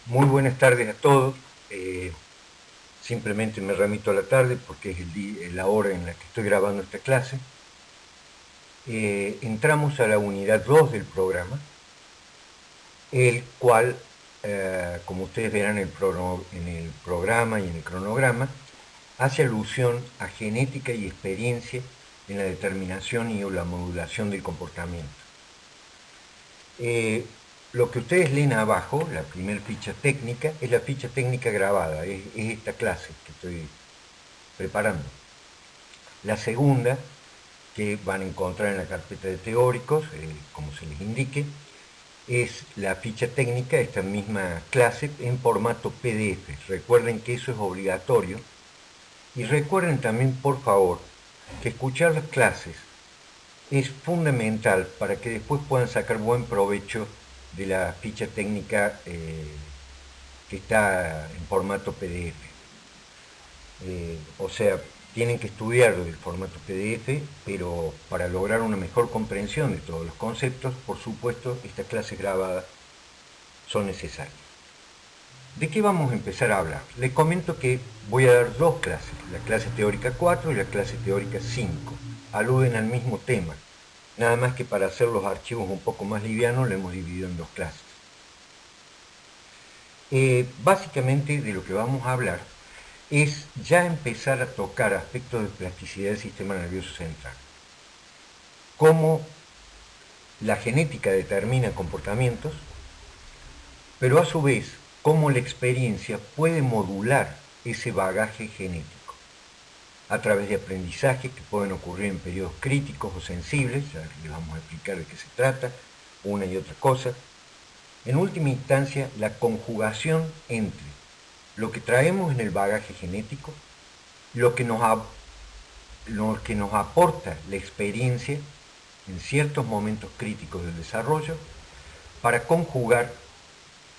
Muy buenas tardes a todos. Simplemente me remito a la tarde porque es la hora en la que estoy grabando esta clase. Entramos a la unidad 2 del programa, el cual, como ustedes verán en el programa y en el cronograma, hace alusión a genética y experiencia en la determinación y la modulación del comportamiento. Lo que ustedes leen abajo, la primera ficha técnica, es la ficha técnica grabada, es esta clase que estoy preparando. La segunda, que van a encontrar en la carpeta de teóricos, como se les indique, es la ficha técnica, esta misma clase, en formato PDF. Recuerden que eso es obligatorio. Y recuerden también, por favor, que escuchar las clases es fundamental para que después puedan sacar buen provecho de la ficha técnica que está en formato PDF. O sea, tienen que estudiar el formato PDF, pero para lograr una mejor comprensión de todos los conceptos, por supuesto, estas clases grabadas son necesarias. ¿De qué vamos a empezar a hablar? Les comento que voy a dar dos clases, la clase teórica 4 y la clase teórica 5. Aluden al mismo tema, nada más que para hacer los archivos un poco más livianos, lo hemos dividido en dos clases. Básicamente de lo que vamos a hablar es ya empezar a tocar aspectos de plasticidad del sistema nervioso central. Cómo la genética determina comportamientos, pero a su vez cómo la experiencia puede modular ese bagaje genético a través de aprendizajes que pueden ocurrir en periodos críticos o sensibles, ya les vamos a explicar de qué se trata, una y otra cosa. En última instancia, la conjugación entre lo que traemos en el bagaje genético, lo que nos aporta la experiencia en ciertos momentos críticos del desarrollo, para conjugar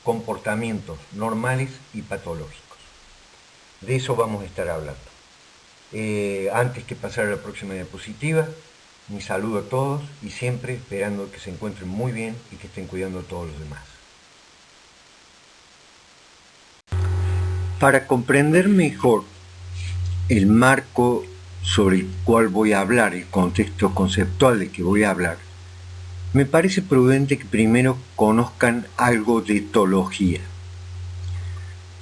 comportamientos normales y patológicos. De eso vamos a estar hablando. Antes que pasar a la próxima diapositiva, mi saludo a todos y siempre esperando que se encuentren muy bien y que estén cuidando a todos los demás. Para comprender mejor el marco sobre el cual voy a hablar, el contexto conceptual de que voy a hablar, me parece prudente que primero conozcan algo de etología.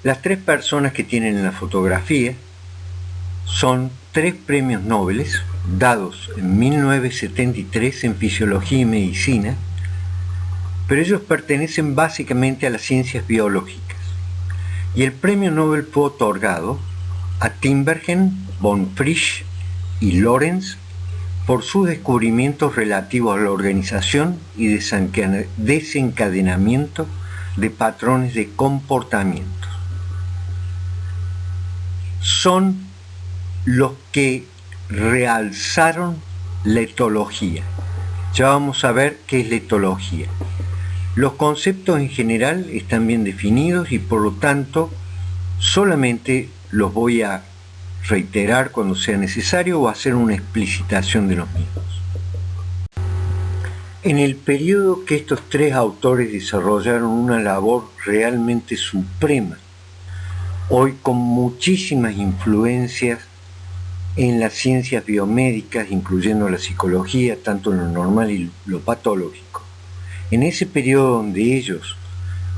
Las tres personas que tienen en la fotografía son tres premios Nobel dados en 1973 en Fisiología y Medicina, pero ellos pertenecen básicamente a las ciencias biológicas. Y el premio Nobel fue otorgado a Tinbergen, von Frisch y Lorenz por sus descubrimientos relativos a la organización y desencadenamiento de patrones de comportamientos. Son los que realzaron la etología. Ya vamos a ver qué es la etología. Los conceptos en general están bien definidos y por lo tanto solamente los voy a reiterar cuando sea necesario o hacer una explicitación de los mismos. En el periodo que estos tres autores desarrollaron una labor realmente suprema, hoy con muchísimas influencias en las ciencias biomédicas, incluyendo la psicología, tanto en lo normal y lo patológico. En ese periodo donde ellos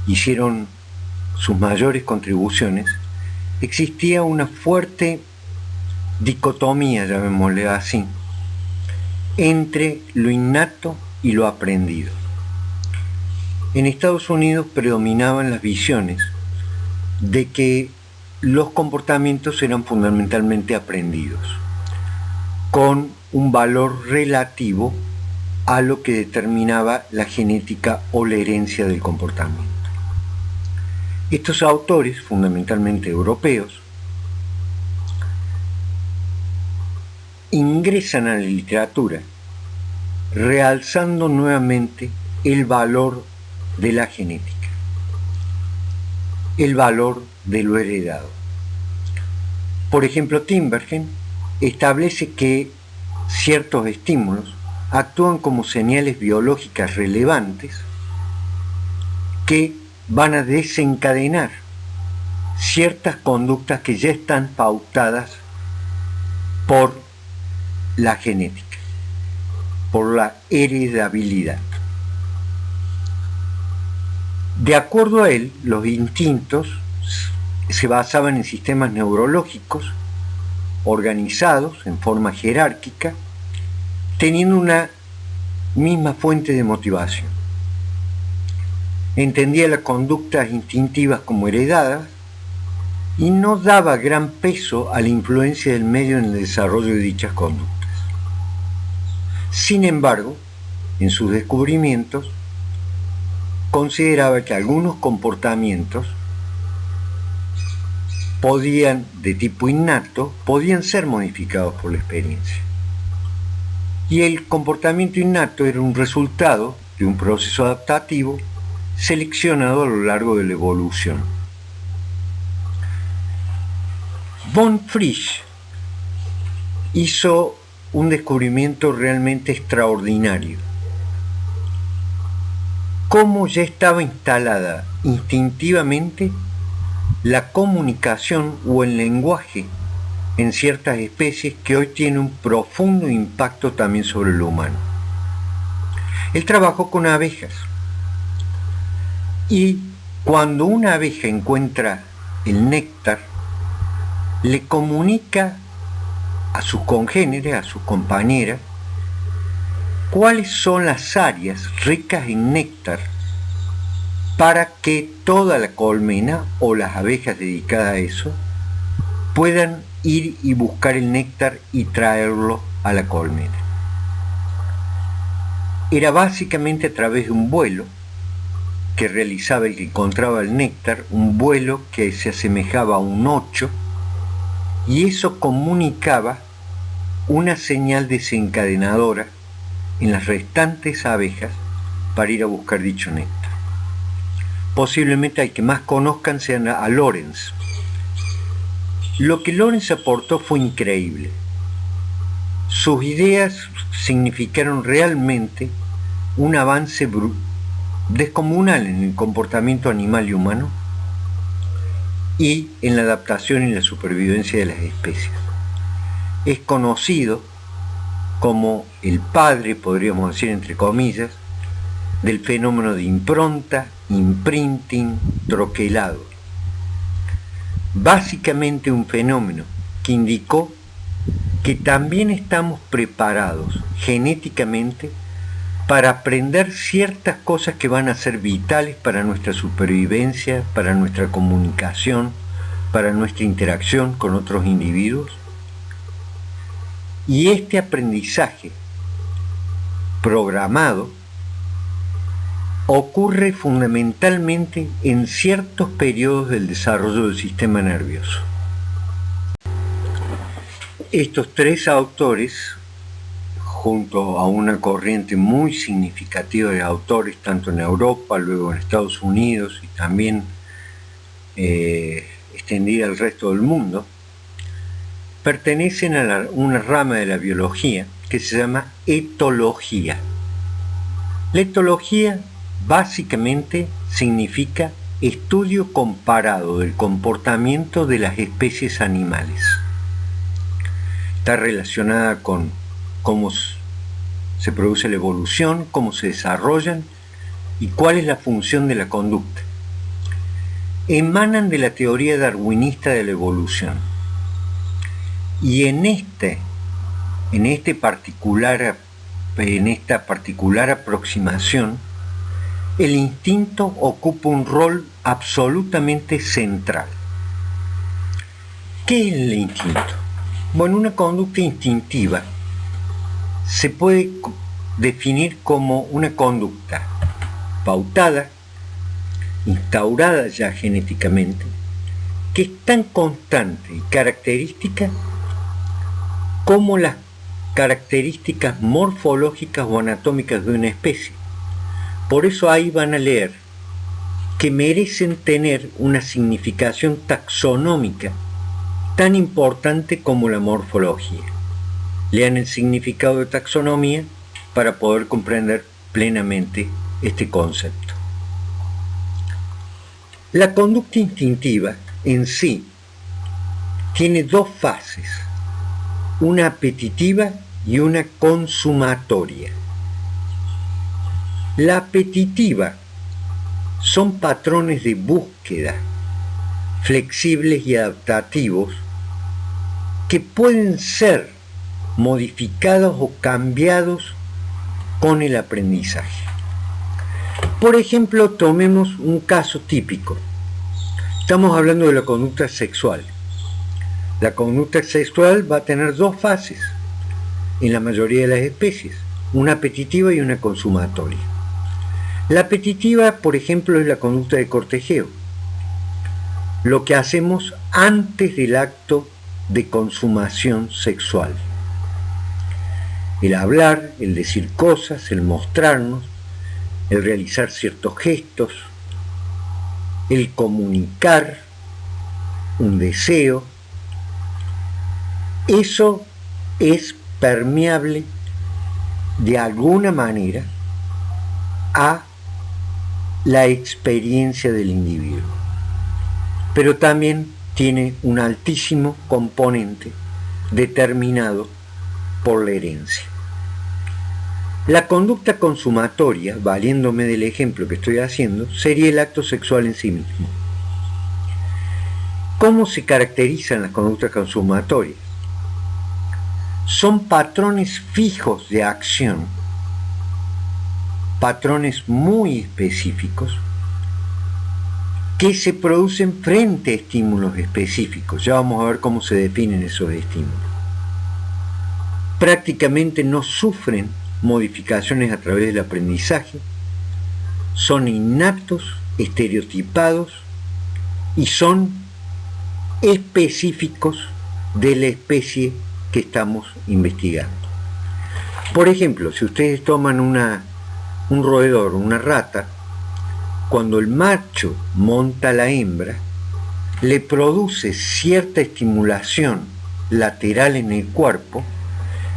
hicieron sus mayores contribuciones, existía una fuerte dicotomía, llamémosle así, entre lo innato y lo aprendido. En Estados Unidos predominaban las visiones de que los comportamientos eran fundamentalmente aprendidos, con un valor relativo a lo que determinaba la genética o la herencia del comportamiento. Estos autores, fundamentalmente europeos, ingresan a la literatura realzando nuevamente el valor de la genética, el valor de lo heredado. Por ejemplo, Tinbergen establece que ciertos estímulos actúan como señales biológicas relevantes que van a desencadenar ciertas conductas que ya están pautadas por la genética, por la heredabilidad. De acuerdo a él, los instintos se basaban en sistemas neurológicos organizados en forma jerárquica, teniendo una misma fuente de motivación. Entendía las conductas instintivas como heredadas y no daba gran peso a la influencia del medio en el desarrollo de dichas conductas. Sin embargo, en sus descubrimientos, consideraba que algunos comportamientos de tipo innato, podían ser modificados por la experiencia. Y el comportamiento innato era un resultado de un proceso adaptativo seleccionado a lo largo de la evolución. Von Frisch hizo un descubrimiento realmente extraordinario. Cómo ya estaba instalada instintivamente la comunicación o el lenguaje en ciertas especies que hoy tiene un profundo impacto también sobre lo humano. Él trabajó con abejas y cuando una abeja encuentra el néctar, le comunica a sus congéneres, a sus compañeras, cuáles son las áreas ricas en néctar para que toda la colmena o las abejas dedicadas a eso puedan ir y buscar el néctar y traerlo a la colmena. Era básicamente a través de un vuelo que realizaba el que encontraba el néctar, un vuelo que se asemejaba a un 8, y eso comunicaba una señal desencadenadora en las restantes abejas para ir a buscar dicho néctar. Posiblemente al que más conozcan sean a Lorenz. Lo que Lorenz aportó fue increíble. Sus ideas significaron realmente un avance descomunal en el comportamiento animal y humano y en la adaptación y la supervivencia de las especies. Es conocido como el padre, podríamos decir entre comillas, del fenómeno de impronta, imprinting, troquelado. Básicamente un fenómeno que indicó que también estamos preparados genéticamente para aprender ciertas cosas que van a ser vitales para nuestra supervivencia, para nuestra comunicación, para nuestra interacción con otros individuos. Y este aprendizaje programado ocurre fundamentalmente en ciertos periodos del desarrollo del sistema nervioso. Estos tres autores, junto a una corriente muy significativa de autores, tanto en Europa, luego en Estados Unidos y también extendida al resto del mundo, pertenecen a una rama de la biología que se llama etología. La etología básicamente significa estudio comparado del comportamiento de las especies animales. Está relacionada con cómo se produce la evolución, cómo se desarrollan y cuál es la función de la conducta. Emanan de la teoría darwinista de la evolución. Y en esta particular aproximación, el instinto ocupa un rol absolutamente central. ¿Qué es el instinto? Bueno, una conducta instintiva se puede definir como una conducta pautada, instaurada ya genéticamente, que es tan constante y característica como las características morfológicas o anatómicas de una especie. Por eso ahí van a leer que merecen tener una significación taxonómica tan importante como la morfología. Lean el significado de taxonomía para poder comprender plenamente este concepto. La conducta instintiva en sí tiene dos fases, una apetitiva y una consumatoria. La apetitiva son patrones de búsqueda flexibles y adaptativos que pueden ser modificados o cambiados con el aprendizaje. Por ejemplo, tomemos un caso típico. Estamos hablando de la conducta sexual. La conducta sexual va a tener dos fases en la mayoría de las especies, una apetitiva y una consumatoria. La apetitiva, por ejemplo, es la conducta de cortejeo, lo que hacemos antes del acto de consumación sexual. El hablar, el decir cosas, el mostrarnos, el realizar ciertos gestos, el comunicar un deseo, eso es permeable de alguna manera a la experiencia del individuo, pero también tiene un altísimo componente determinado por la herencia. La conducta consumatoria, valiéndome del ejemplo que estoy haciendo, sería el acto sexual en sí mismo. ¿Cómo se caracterizan las conductas consumatorias? Son patrones fijos de acción, patrones muy específicos, que se producen frente a estímulos específicos. Ya vamos a ver cómo se definen esos estímulos. Prácticamente no sufren modificaciones a través del aprendizaje, son innatos, estereotipados y son específicos de la especie que estamos investigando. Por ejemplo, si ustedes toman un roedor, una rata, cuando el macho monta a la hembra, le produce cierta estimulación lateral en el cuerpo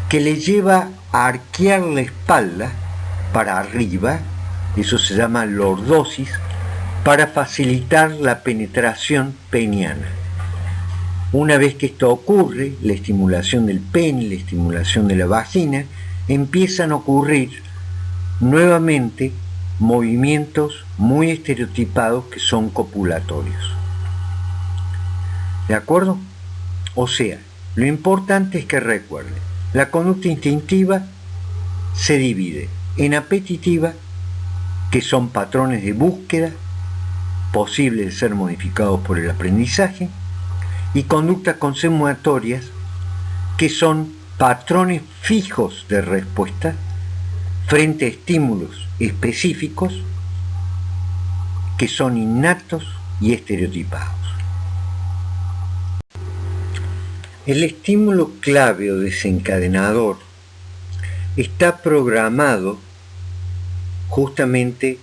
que le lleva a arquear la espalda para arriba, eso se llama lordosis, para facilitar la penetración peniana. Una vez que esto ocurre, la estimulación del pene, la estimulación de la vagina, empiezan a ocurrir nuevamente movimientos muy estereotipados que son copulatorios. ¿De acuerdo? O sea, lo importante es que recuerden, la conducta instintiva se divide en apetitiva, que son patrones de búsqueda posibles de ser modificados por el aprendizaje, y conductas consumatorias, que son patrones fijos de respuesta frente a estímulos específicos que son innatos y estereotipados. El estímulo clave o desencadenador está programado justamente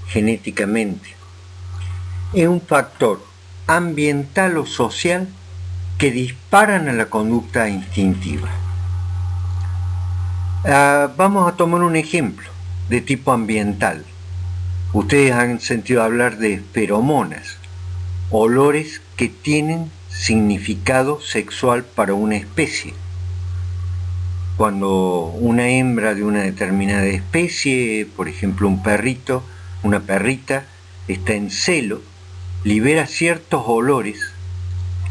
genéticamente. Es un factor ambiental o social que disparan a la conducta instintiva. Vamos a tomar un ejemplo de tipo ambiental. Ustedes han sentido hablar de feromonas, olores que tienen significado sexual para una especie. Cuando una hembra de una determinada especie, por ejemplo un perrito, una perrita, está en celo, libera ciertos olores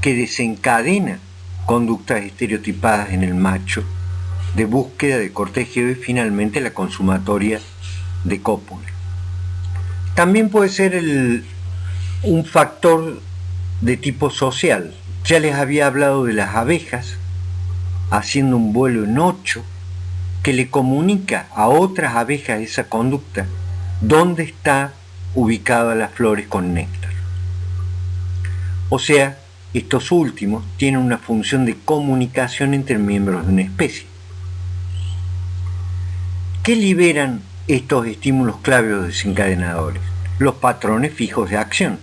que desencadenan conductas estereotipadas en el macho, de búsqueda, de cortejeo y finalmente la consumatoria de cópula. También puede ser un factor de tipo social. Ya les había hablado de las abejas haciendo un vuelo en 8 que le comunica a otras abejas esa conducta, dónde está ubicada las flores con néctar. O sea, estos últimos tienen una función de comunicación entre miembros de una especie. ¿Qué liberan estos estímulos clave o desencadenadores? Los patrones fijos de acción.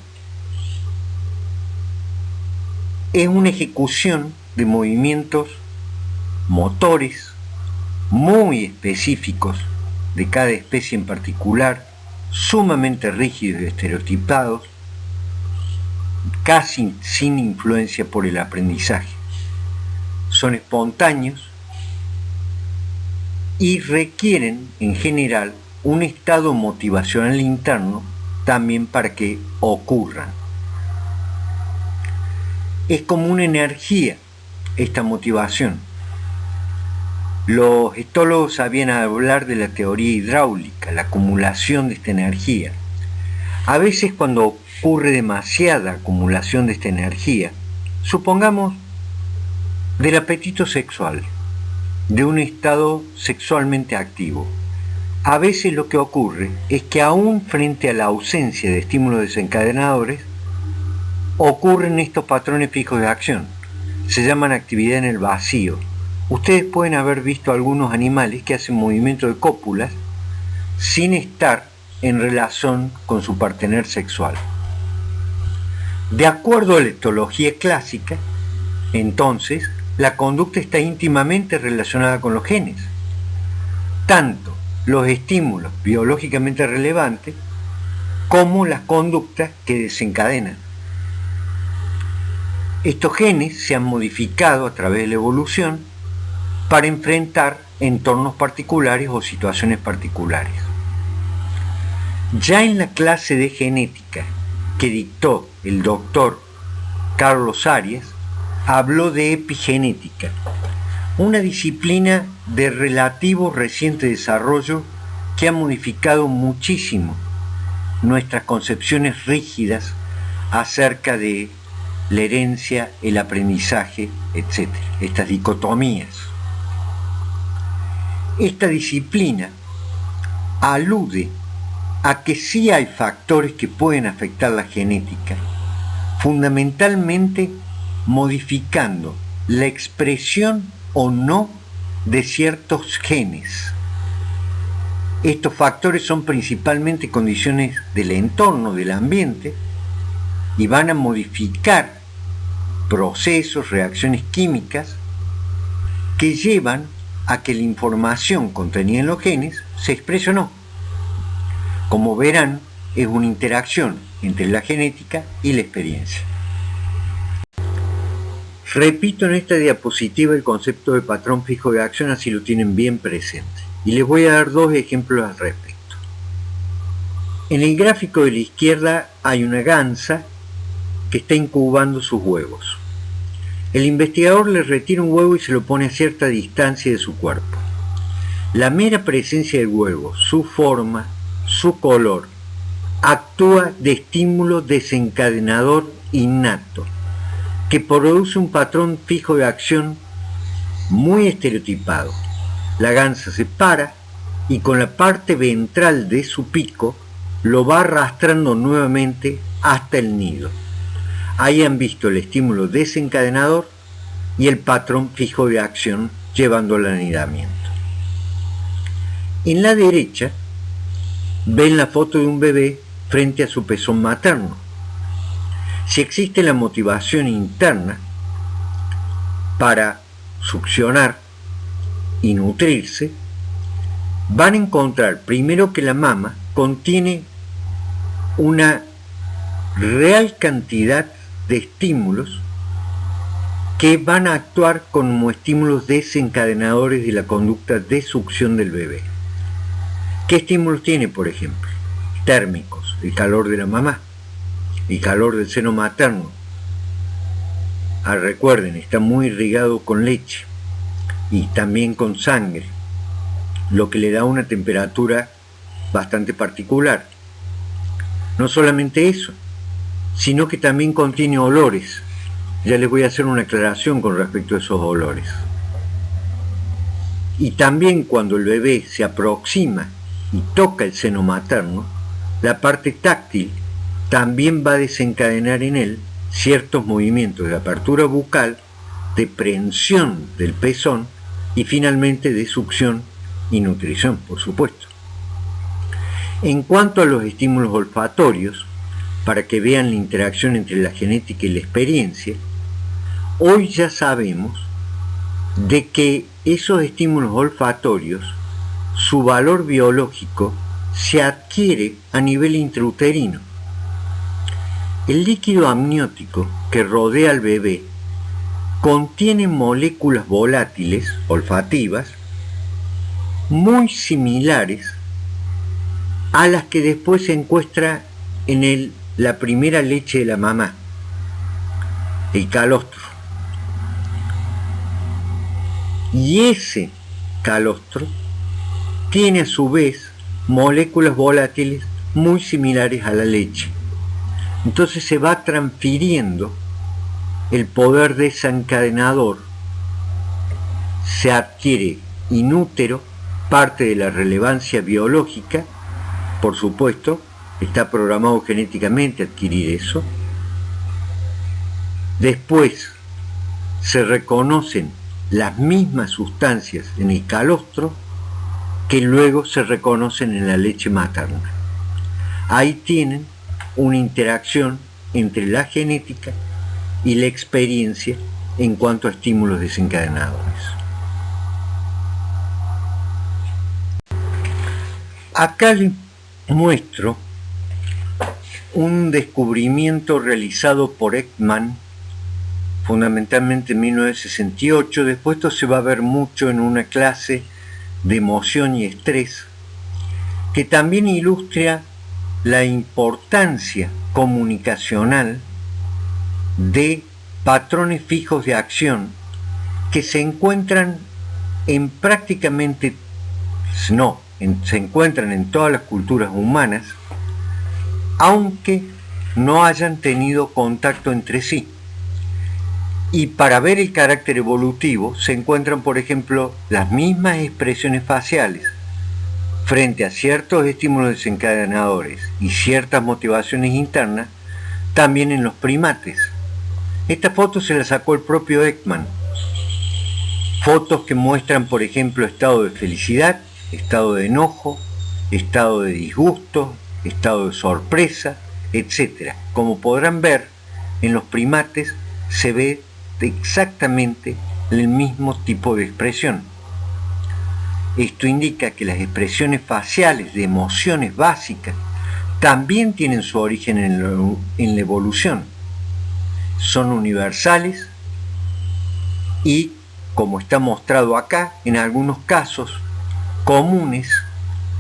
Es una ejecución de movimientos motores muy específicos de cada especie en particular, sumamente rígidos y estereotipados, casi sin influencia por el aprendizaje. Son espontáneos y requieren, en general, un estado motivacional interno también para que ocurran. Es como una energía esta motivación. Los histólogos sabían hablar de la teoría hidráulica, la acumulación de esta energía. A veces cuando ocurre demasiada acumulación de esta energía, supongamos del apetito sexual, de un estado sexualmente activo, a veces lo que ocurre es que aún frente a la ausencia de estímulos desencadenadores, ocurren estos patrones fijos de acción. Se llaman actividad en el vacío. Ustedes pueden haber visto algunos animales que hacen movimiento de cópulas sin estar en relación con su partener sexual. De acuerdo a la etología clásica, entonces, la conducta está íntimamente relacionada con los genes. Tanto los estímulos biológicamente relevantes como las conductas que desencadenan. Estos genes se han modificado a través de la evolución para enfrentar entornos particulares o situaciones particulares. Ya en la clase de genética que dictó el doctor Carlos Arias, habló de epigenética, una disciplina de relativo reciente desarrollo que ha modificado muchísimo nuestras concepciones rígidas acerca de la herencia, el aprendizaje, etc. Estas dicotomías. Esta disciplina alude a que sí hay factores que pueden afectar la genética, fundamentalmente modificando la expresión o no de ciertos genes. Estos factores son principalmente condiciones del entorno, del ambiente, y van a modificar procesos, reacciones químicas que llevan a que la información contenida en los genes se exprese o no. Como verán, es una interacción entre la genética y la experiencia. Repito en esta diapositiva el concepto de patrón fijo de acción, así lo tienen bien presente. Y les voy a dar dos ejemplos al respecto. En el gráfico de la izquierda hay una gansa que está incubando sus huevos. El investigador le retira un huevo y se lo pone a cierta distancia de su cuerpo. La mera presencia del huevo, su forma, su color, actúa de estímulo desencadenador innato, que produce un patrón fijo de acción muy estereotipado. La gansa se para y con la parte ventral de su pico lo va arrastrando nuevamente hasta el nido. Ahí han visto el estímulo desencadenador y el patrón fijo de acción llevando al anidamiento. En la derecha ven la foto de un bebé frente a su pezón materno. Si existe la motivación interna para succionar y nutrirse, van a encontrar primero que la mama contiene una real cantidad de estímulos que van a actuar como estímulos desencadenadores de la conducta de succión del bebé. ¿Qué estímulos tiene, por ejemplo? Térmicos, el calor de la mamá, el calor del seno materno. Recuerden, está muy irrigado con leche y también con sangre, lo que le da una temperatura bastante particular. No solamente eso, sino que también contiene olores. Ya les voy a hacer una aclaración con respecto a esos olores. Y también cuando el bebé se aproxima y toca el seno materno, la parte táctil también va a desencadenar en él ciertos movimientos de apertura bucal, de prensión del pezón y finalmente de succión y nutrición, por supuesto. En cuanto a los estímulos olfatorios, para que vean la interacción entre la genética y la experiencia, hoy ya sabemos de que esos estímulos olfatorios, su valor biológico se adquiere a nivel intrauterino. El líquido amniótico que rodea al bebé contiene moléculas volátiles olfativas muy similares a las que después se encuentra en la primera leche de la mamá, el calostro. Y ese calostro tiene a su vez moléculas volátiles muy similares a la leche. Entonces se va transfiriendo el poder desencadenador, se adquiere in útero parte de la relevancia biológica, por supuesto, está programado genéticamente adquirir eso. Después se reconocen las mismas sustancias en el calostro que luego se reconocen en la leche materna. Ahí tienen una interacción entre la genética y la experiencia en cuanto a estímulos desencadenadores. Acá les muestro un descubrimiento realizado por Ekman, fundamentalmente en 1968. Después esto se va a ver mucho en una clase de emoción y estrés, que también ilustra la importancia comunicacional de patrones fijos de acción que se encuentran en prácticamente, se encuentran en todas las culturas humanas, aunque no hayan tenido contacto entre sí. Y para ver el carácter evolutivo se encuentran, por ejemplo, las mismas expresiones faciales frente a ciertos estímulos desencadenadores y ciertas motivaciones internas también en los primates. Esta foto se la sacó el propio Ekman. Fotos que muestran, por ejemplo, estado de felicidad, estado de enojo, estado de disgusto, estado de sorpresa, etc. Como podrán ver, en los primates se ve exactamente el mismo tipo de expresión. Esto indica que las expresiones faciales de emociones básicas también tienen su origen en la evolución. Son universales y, como está mostrado acá, en algunos casos comunes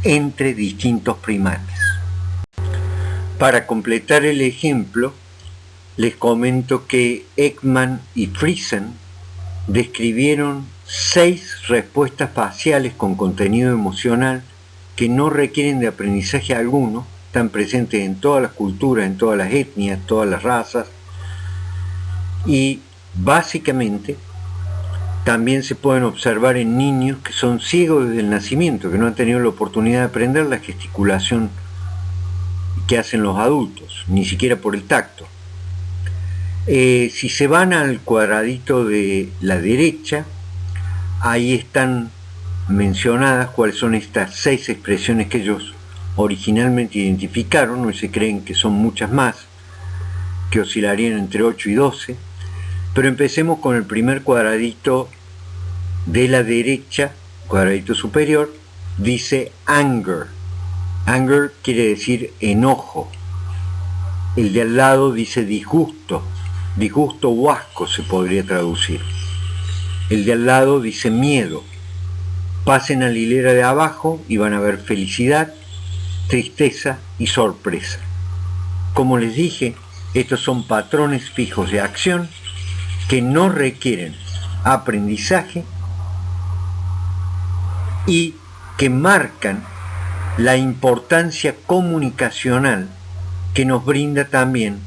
entre distintos primates. Para completar el ejemplo, les comento que Ekman y Friesen describieron 6 respuestas faciales con contenido emocional que no requieren de aprendizaje alguno, están presentes en todas las culturas, en todas las etnias, todas las razas, y básicamente también se pueden observar en niños que son ciegos desde el nacimiento, que no han tenido la oportunidad de aprender la gesticulación que hacen los adultos, ni siquiera por el tacto. Si se van al cuadradito de la derecha, ahí están mencionadas cuáles son estas 6 expresiones que ellos originalmente identificaron. Hoy se creen que son muchas más, que oscilarían entre 8 y 12. Pero empecemos con el primer cuadradito de la derecha, cuadradito superior, dice anger. Anger quiere decir enojo. El de al lado dice disgusto. Disgusto o asco se podría traducir. El de al lado dice miedo. Pasen a la hilera de abajo y van a ver felicidad, tristeza y sorpresa. Como les dije, estos son patrones fijos de acción que no requieren aprendizaje y que marcan la importancia comunicacional que nos brinda también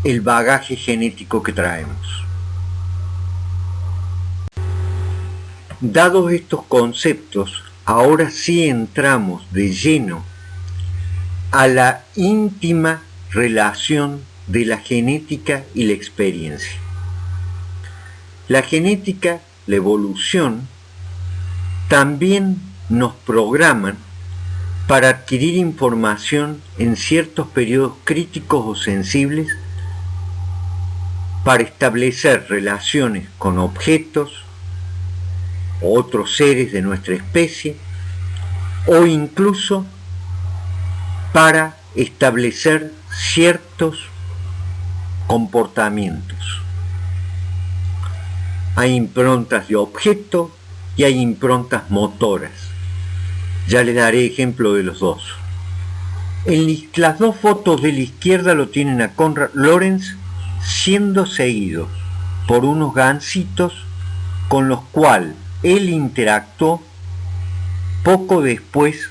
el bagaje genético que traemos. Dados estos conceptos, ahora sí entramos de lleno a la íntima relación de la genética y la experiencia. La genética, la evolución, también nos programan para adquirir información en ciertos periodos críticos o sensibles, para establecer relaciones con objetos, otros seres de nuestra especie, o incluso para establecer ciertos comportamientos. Hay improntas de objeto y hay improntas motoras. Ya les daré ejemplo de los dos. Las dos fotos de la izquierda lo tienen a Konrad Lorenz siendo seguido por unos gansitos con los cuales él interactuó poco después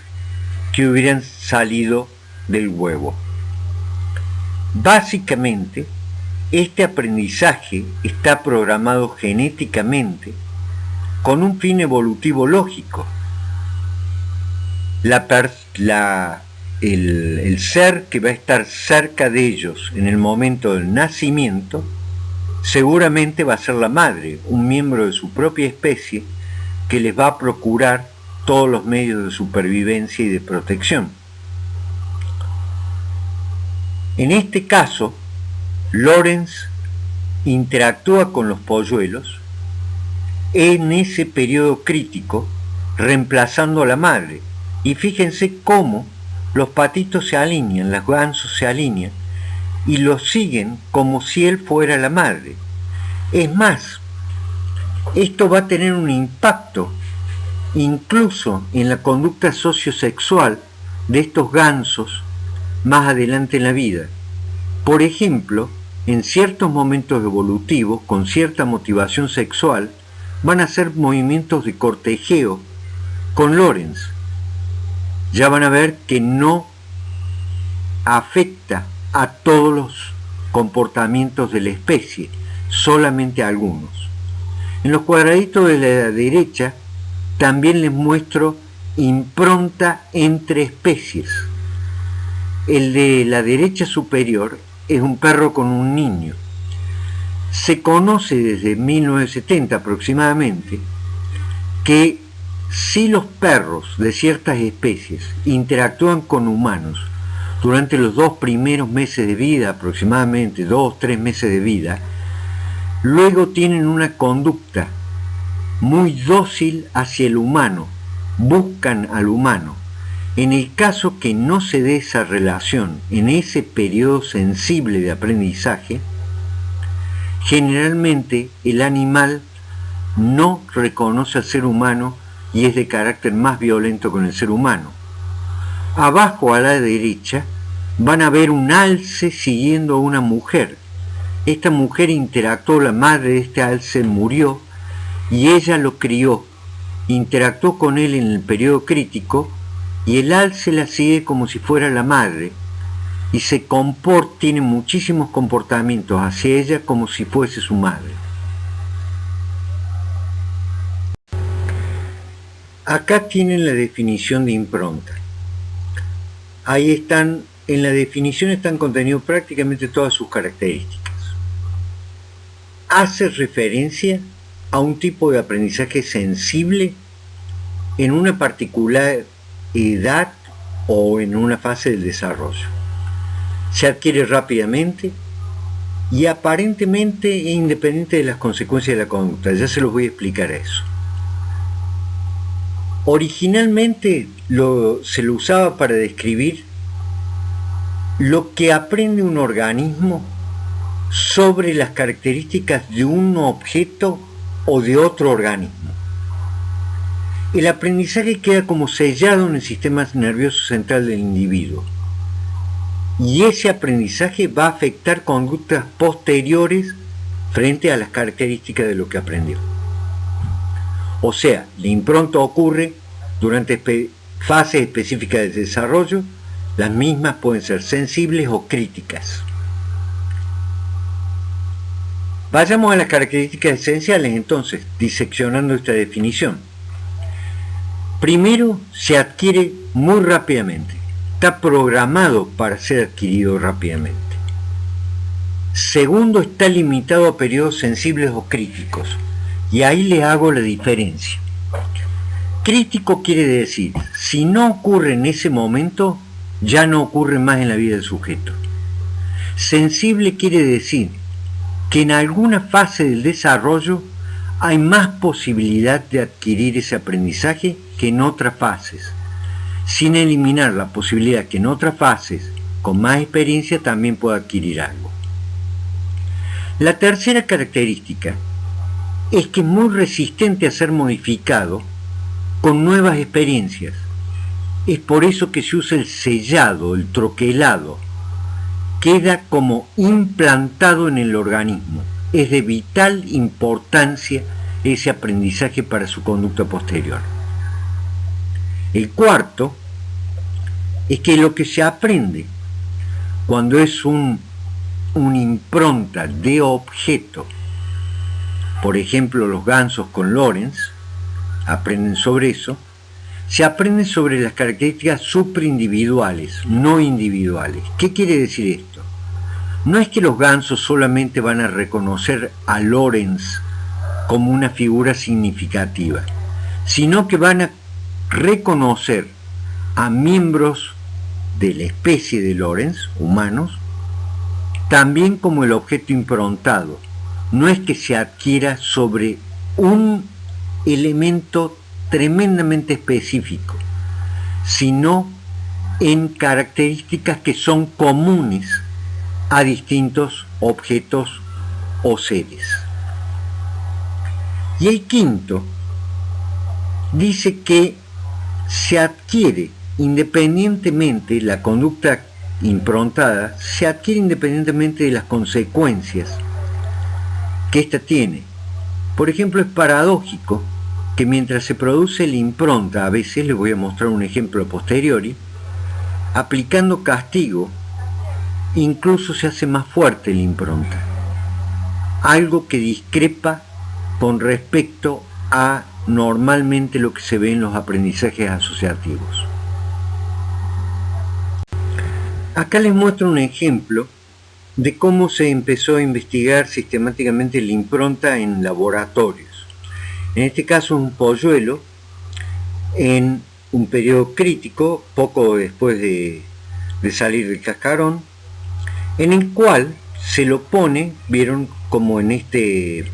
que hubieran salido del huevo. Básicamente, este aprendizaje está programado genéticamente con un fin evolutivo lógico. El ser que va a estar cerca de ellos en el momento del nacimiento seguramente va a ser la madre, un miembro de su propia especie que les va a procurar todos los medios de supervivencia y de protección. En este caso, Lorenz interactúa con los polluelos en ese periodo crítico, reemplazando a la madre. Y fíjense cómo los patitos se alinean, los gansos se alinean y los siguen como si él fuera la madre. Es más, esto va a tener un impacto incluso en la conducta sociosexual de estos gansos más adelante en la vida. Por ejemplo, en ciertos momentos evolutivos, con cierta motivación sexual, van a hacer movimientos de cortejeo con Lorenz. Ya van a ver que no afecta a todos los comportamientos de la especie, solamente a algunos. En los cuadraditos de la derecha también les muestro impronta entre especies. El de la derecha superior es un perro con un niño. Se conoce desde 1970 aproximadamente que si los perros de ciertas especies interactúan con humanos durante los 2 primeros meses de vida, aproximadamente 2 o 3 meses de vida, luego tienen una conducta muy dócil hacia el humano, buscan al humano. En el caso que no se dé esa relación en ese periodo sensible de aprendizaje, generalmente el animal no reconoce al ser humano y es de carácter más violento con el ser humano. Abajo a la derecha van a ver un alce siguiendo a una mujer. Esta mujer interactuó, la madre de este alce murió y ella lo crió, interactuó con él en el periodo crítico y el alce la sigue como si fuera la madre y tiene muchísimos comportamientos hacia ella como si fuese su madre. Acá tienen la definición de impronta. Ahí están, en la definición están contenidas prácticamente todas sus características. Hace referencia a un tipo de aprendizaje sensible en una particular edad o en una fase del desarrollo. Se adquiere rápidamente y aparentemente independiente de las consecuencias de la conducta. Ya se los voy a explicar eso. Originalmente se lo usaba para describir lo que aprende un organismo sobre las características de un objeto o de otro organismo. El aprendizaje queda como sellado en el sistema nervioso central del individuo y ese aprendizaje va a afectar conductas posteriores frente a las características de lo que aprendió. O sea, la impronta ocurre durante fases específicas del desarrollo, las mismas pueden ser sensibles o críticas. Vayamos a las características esenciales entonces, diseccionando esta definición. Primero, se adquiere muy rápidamente, está programado para ser adquirido rápidamente. Segundo, está limitado a periodos sensibles o críticos, y ahí le hago la diferencia. Crítico quiere decir, si no ocurre en ese momento, ya no ocurre más en la vida del sujeto. Sensible quiere decir que en alguna fase del desarrollo hay más posibilidad de adquirir ese aprendizaje que en otras fases, sin eliminar la posibilidad que en otras fases, con más experiencia, también pueda adquirir algo. La tercera característica es que es muy resistente a ser modificado con nuevas experiencias. Es por eso que se usa el sellado, el troquelado. Queda como implantado en el organismo. Es de vital importancia ese aprendizaje para su conducta posterior. El cuarto es que lo que se aprende cuando es una impronta de objeto, por ejemplo los gansos con Lorenz, aprenden sobre eso, se aprende sobre las características superindividuales, no individuales. ¿Qué quiere decir esto? No es que los gansos solamente van a reconocer a Lorenz como una figura significativa, sino que van a reconocer a miembros de la especie de Lorenz, humanos, también como el objeto improntado. No es que se adquiera sobre un elemento tremendamente específico, sino en características que son comunes a distintos objetos o seres. Y el quinto dice que se adquiere independientemente, la conducta improntada se adquiere independientemente de las consecuencias que ésta tiene. Por ejemplo, es paradójico que mientras se produce la impronta, a veces, les voy a mostrar un ejemplo a posteriori, aplicando castigo, incluso se hace más fuerte la impronta. Algo que discrepa con respecto a normalmente lo que se ve en los aprendizajes asociativos. Acá les muestro un ejemplo de cómo se empezó a investigar sistemáticamente la impronta en laboratorios. En este caso un polluelo en un periodo crítico, poco después de salir del cascarón, en el cual se lo pone, vieron como en este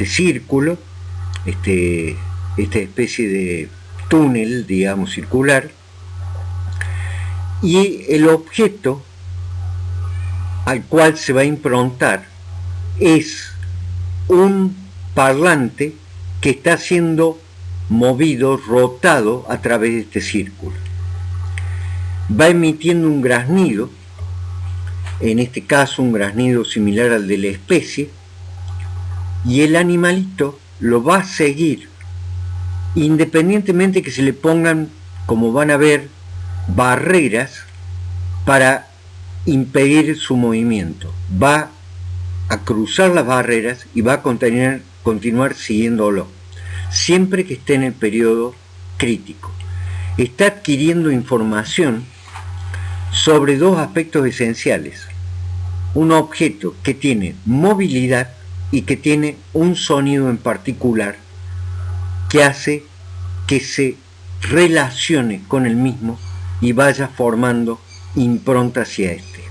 círculo, esta especie de túnel, digamos, circular, y el objeto al cual se va a improntar es un parlante que está siendo movido, rotado a través de este círculo. Va emitiendo un graznido, en este caso un graznido similar al de la especie, y el animalito lo va a seguir independientemente que se le pongan, como van a ver, barreras para impedir su movimiento. Va a cruzar las barreras y va a continuar siguiéndolo, siempre que esté en el periodo crítico. Está adquiriendo información sobre dos aspectos esenciales: un objeto que tiene movilidad y que tiene un sonido en particular que hace que se relacione con el mismo y vaya formando impronta hacia este.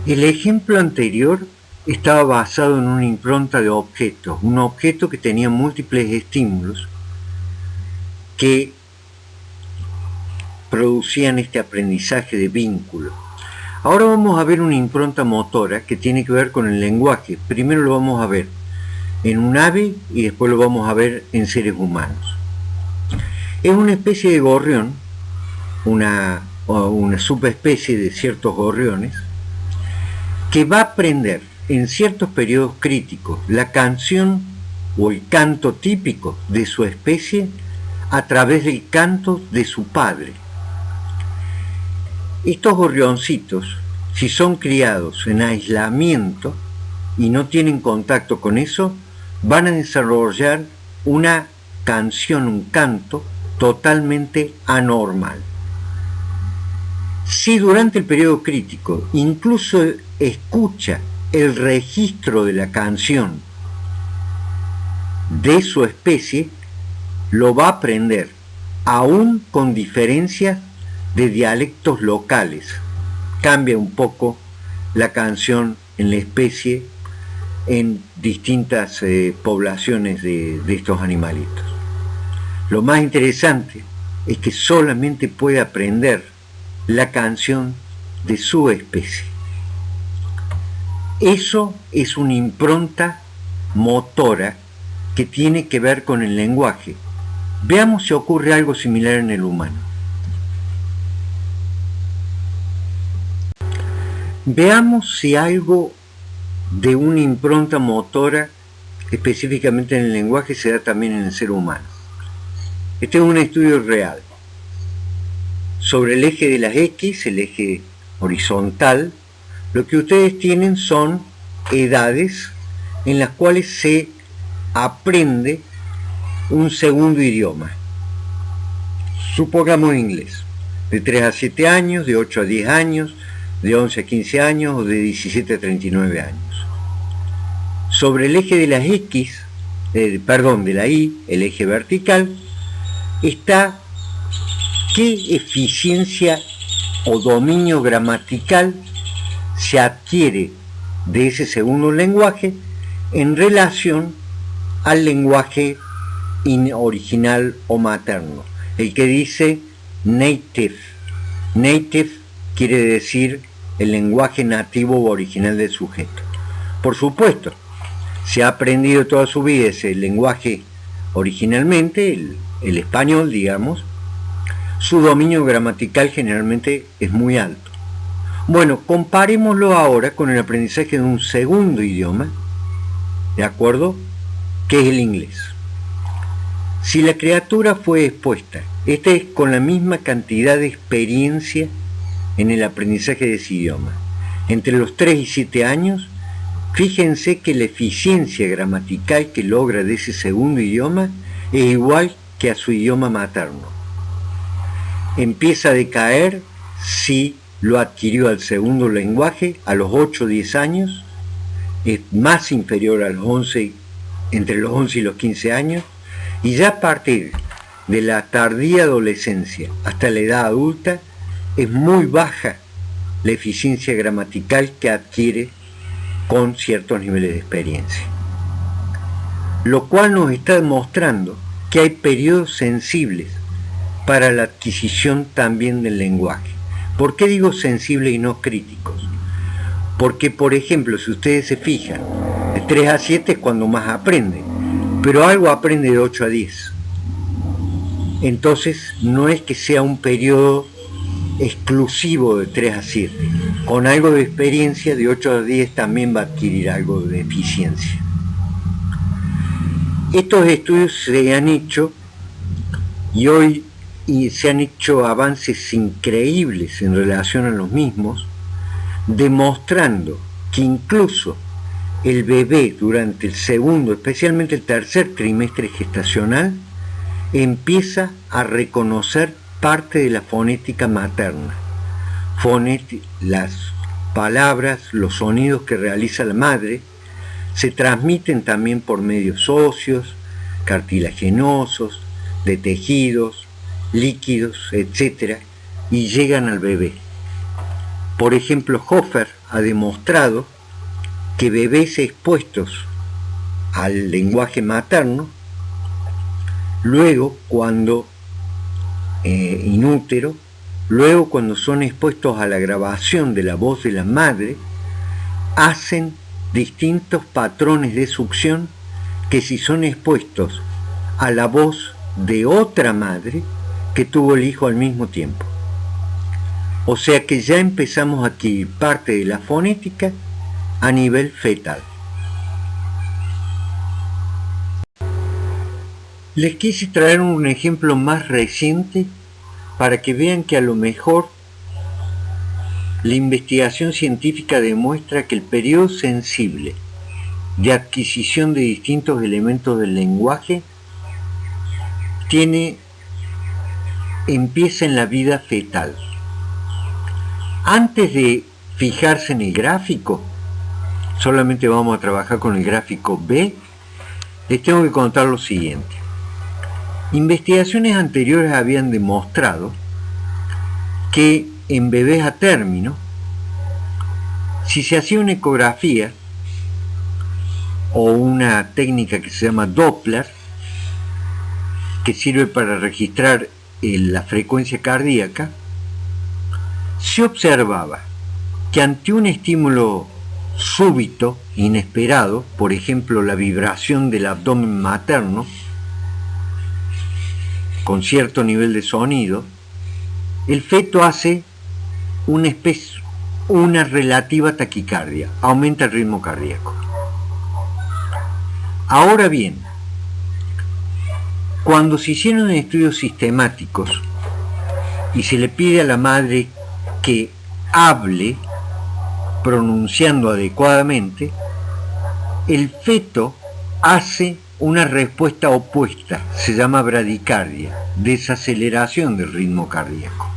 El ejemplo anterior estaba basado en una impronta de objetos, un objeto que tenía múltiples estímulos que producían este aprendizaje de vínculo. Ahora vamos a ver una impronta motora que tiene que ver con el lenguaje. Primero lo vamos a ver en un ave y después lo vamos a ver en seres humanos. Es una especie de gorrión, una subespecie de ciertos gorriones, que va a aprender en ciertos periodos críticos la canción o el canto típico de su especie a través del canto de su padre. Estos gorrioncitos, si son criados en aislamiento y no tienen contacto con eso, van a desarrollar una canción, un canto totalmente anormal. Si durante el periodo crítico incluso escucha el registro de la canción de su especie, lo va a aprender, aún con diferencias de dialectos locales. Cambia un poco la canción en la especie en distintas poblaciones de estos animalitos. Lo más interesante es que solamente puede aprender la canción de su especie. Eso es una impronta motora que tiene que ver con el lenguaje. Veamos si ocurre algo similar en el humano. Veamos si algo de una impronta motora, específicamente en el lenguaje, se da también en el ser humano. Este es un estudio real. Sobre el eje de las X, el eje horizontal, lo que ustedes tienen son edades en las cuales se aprende un segundo idioma. Supongamos inglés, de 3 a 7 años, de 8 a 10 años, de 11 a 15 años o de 17 a 39 años. Sobre el eje de las X, de la Y, el eje vertical, está qué eficiencia o dominio gramatical se adquiere de ese segundo lenguaje en relación al lenguaje original o materno, el que dice native. Native quiere decir el lenguaje nativo o original del sujeto. Por supuesto, se ha aprendido toda su vida ese lenguaje originalmente, el español, digamos. Su dominio gramatical generalmente es muy alto. Bueno, comparémoslo ahora con el aprendizaje de un segundo idioma, ¿de acuerdo? Que es el inglés. Si la criatura fue expuesta, esta es con la misma cantidad de experiencia en el aprendizaje de ese idioma, entre los 3 y 7 años, fíjense que la eficiencia gramatical que logra de ese segundo idioma es igual que a su idioma materno. Empieza a decaer si lo adquirió al segundo lenguaje a los 8 o 10 años, es más inferior a los 11, entre los 11 y los 15 años, y ya a partir de la tardía adolescencia hasta la edad adulta es muy baja la eficiencia gramatical que adquiere con ciertos niveles de experiencia. Lo cual nos está demostrando que hay periodos sensibles para la adquisición también del lenguaje. ¿Por qué digo sensibles y no críticos? Porque, por ejemplo, si ustedes se fijan, de 3 a 7 es cuando más aprende, pero algo aprende de 8 a 10. Entonces, no es que sea un periodo exclusivo de 3 a 7. Con algo de experiencia, de 8 a 10 también va a adquirir algo de eficiencia. Estos estudios se han hecho y hoy se han hecho avances increíbles en relación a los mismos, demostrando que incluso el bebé durante el segundo, especialmente el tercer trimestre gestacional, empieza a reconocer parte de la fonética materna. Las palabras, los sonidos que realiza la madre, se transmiten también por medios óseos, cartilaginosos, de tejidos, líquidos, etc., y llegan al bebé. Por ejemplo, Hofer ha demostrado que bebés expuestos al lenguaje materno, luego cuando inútero, luego cuando son expuestos a la grabación de la voz de la madre, hacen distintos patrones de succión que si son expuestos a la voz de otra madre que tuvo el hijo al mismo tiempo. O sea que ya empezamos a adquirir parte de la fonética a nivel fetal. Les quise traer un ejemplo más reciente para que vean que a lo mejor la investigación científica demuestra que el periodo sensible de adquisición de distintos elementos del lenguaje empieza en la vida fetal. Antes de fijarse en el gráfico, solamente vamos a trabajar con el gráfico B, les tengo que contar lo siguiente. Investigaciones anteriores habían demostrado que en bebés a término, si se hacía una ecografía o una técnica que se llama Doppler, que sirve para registrar la frecuencia cardíaca, se observaba que ante un estímulo súbito, inesperado, por ejemplo la vibración del abdomen materno, con cierto nivel de sonido, el feto hace una relativa taquicardia, aumenta el ritmo cardíaco. Ahora bien, cuando se hicieron estudios sistemáticos y se le pide a la madre que hable pronunciando adecuadamente, el feto hace una respuesta opuesta, se llama bradicardia, desaceleración del ritmo cardíaco.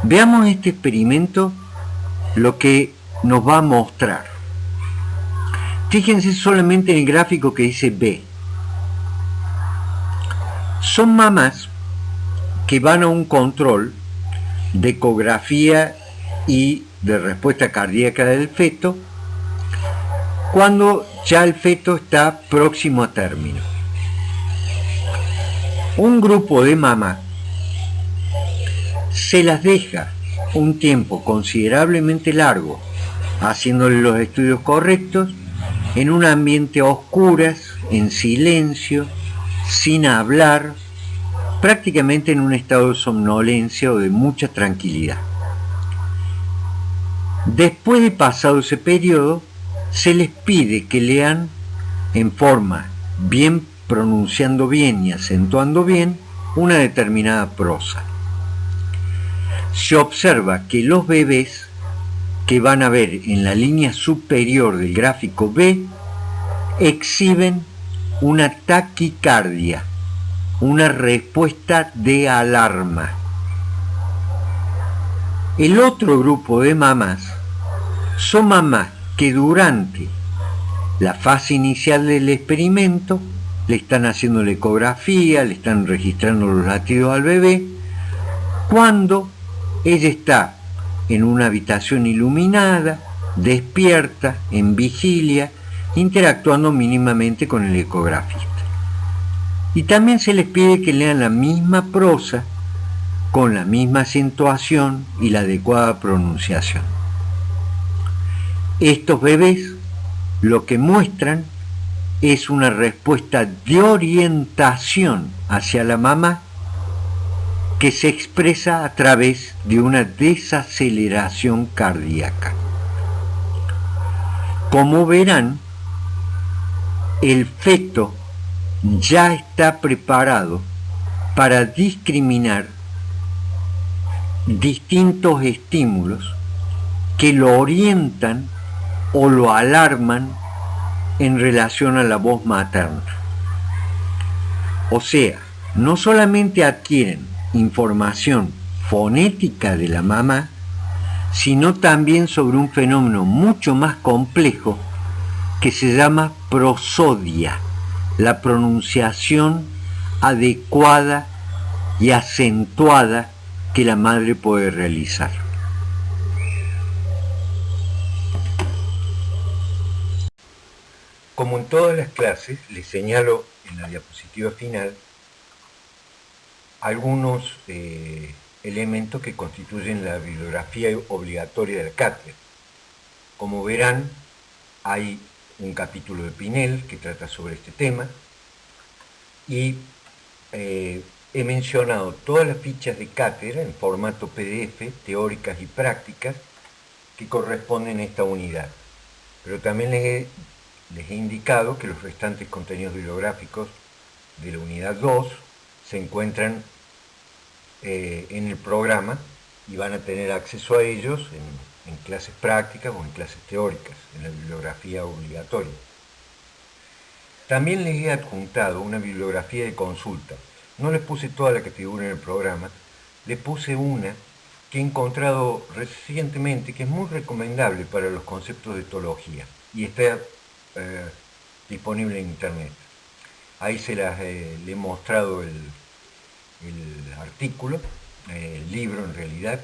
Veamos este experimento lo que nos va a mostrar. Fíjense solamente en el gráfico que dice B. Son mamás que van a un control de ecografía y de respuesta cardíaca del feto cuando ya el feto está próximo a término. Un grupo de mamás se las deja un tiempo considerablemente largo haciéndole los estudios correctos en un ambiente a oscuras, en silencio, sin hablar, prácticamente en un estado de somnolencia o de mucha tranquilidad. Después de pasado ese periodo, se les pide que lean en forma bien, pronunciando bien y acentuando bien, una determinada prosa. Se observa que los bebés que van a ver en la línea superior del gráfico B exhiben una taquicardia, una respuesta de alarma. El otro grupo de mamás son mamás que durante la fase inicial del experimento le están haciendo la ecografía, le están registrando los latidos al bebé, cuando ella está en una habitación iluminada, despierta, en vigilia, interactuando mínimamente con el ecografista. Y también se les pide que lean la misma prosa, con la misma acentuación y la adecuada pronunciación. Estos bebés lo que muestran es una respuesta de orientación hacia la mamá que se expresa a través de una desaceleración cardíaca. Como verán, el feto ya está preparado para discriminar distintos estímulos que lo orientan o lo alarman en relación a la voz materna. O sea, no solamente adquieren información fonética de la mamá, sino también sobre un fenómeno mucho más complejo que se llama prosodia, la pronunciación adecuada y acentuada que la madre puede realizar. Como en todas las clases, les señalo en la diapositiva final algunos elementos que constituyen la bibliografía obligatoria de la cátedra. Como verán, hay un capítulo de Pinel que trata sobre este tema y he mencionado todas las fichas de cátedra en formato PDF, teóricas y prácticas, que corresponden a esta unidad. Pero también les he indicado que los restantes contenidos bibliográficos de la unidad 2 se encuentran en el programa y van a tener acceso a ellos en clases prácticas o en clases teóricas, en la bibliografía obligatoria. También les he adjuntado una bibliografía de consulta. No les puse toda la que figura en el programa, les puse una que he encontrado recientemente que es muy recomendable para los conceptos de etología y está disponible en internet. Ahí le he mostrado el artículo, el libro en realidad,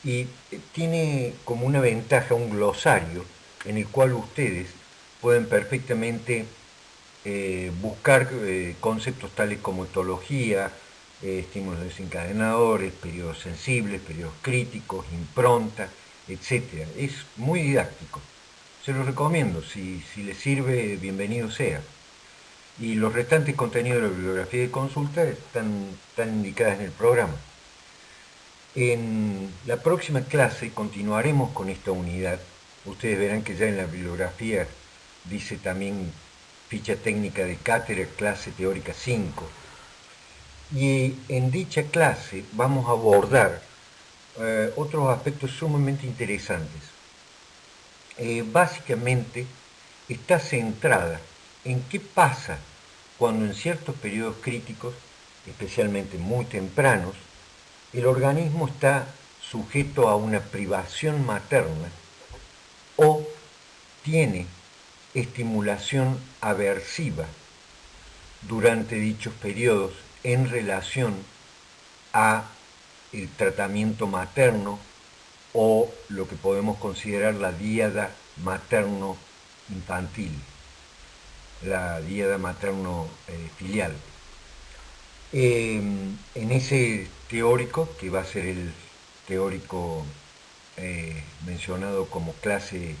y tiene como una ventaja un glosario en el cual ustedes pueden perfectamente buscar conceptos tales como etología, estímulos desencadenadores, periodos sensibles, periodos críticos, impronta, etc. Es muy didáctico. Se lo recomiendo, si les sirve, bienvenido sea. Y los restantes contenidos de la bibliografía de consulta están indicadas en el programa. En la próxima clase continuaremos con esta unidad. Ustedes verán que ya en la bibliografía dice también ficha técnica de cátedra, clase teórica 5. Y en dicha clase vamos a abordar otros aspectos sumamente interesantes. Básicamente está centrada en qué pasa cuando en ciertos periodos críticos, especialmente muy tempranos, el organismo está sujeto a una privación materna o tiene estimulación aversiva durante dichos periodos en relación a el tratamiento materno o lo que podemos considerar la díada materno-infantil, la díada materno-filial. En ese teórico, que va a ser el teórico mencionado como clase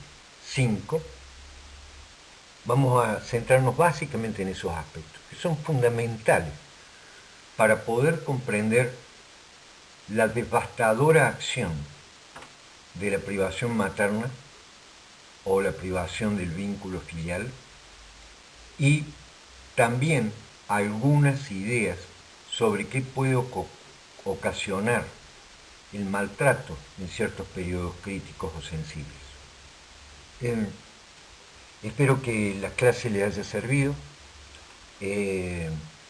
5, vamos a centrarnos básicamente en esos aspectos, que son fundamentales para poder comprender la devastadora acción de la privación materna o la privación del vínculo filial, y también algunas ideas sobre qué puede ocasionar el maltrato en ciertos periodos críticos o sensibles. Espero que la clase les haya servido.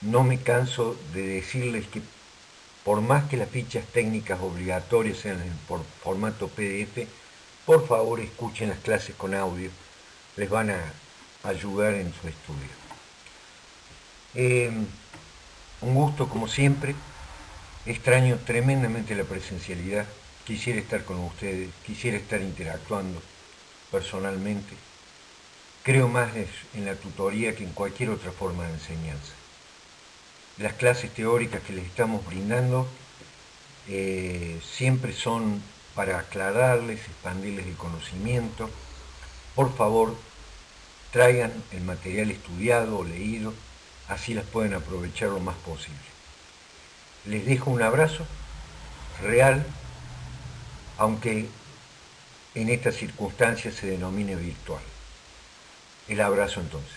No me canso de decirles que por más que las fichas técnicas obligatorias sean por formato PDF, por favor escuchen las clases con audio, les van a ayudar en su estudio. Un gusto como siempre, extraño tremendamente la presencialidad, quisiera estar con ustedes, quisiera estar interactuando personalmente. Creo más en la tutoría que en cualquier otra forma de enseñanza. Las clases teóricas que les estamos brindando siempre son para aclararles, expandirles el conocimiento. Por favor, traigan el material estudiado o leído, así las pueden aprovechar lo más posible. Les dejo un abrazo real, aunque en estas circunstancias se denomine virtual. El abrazo entonces.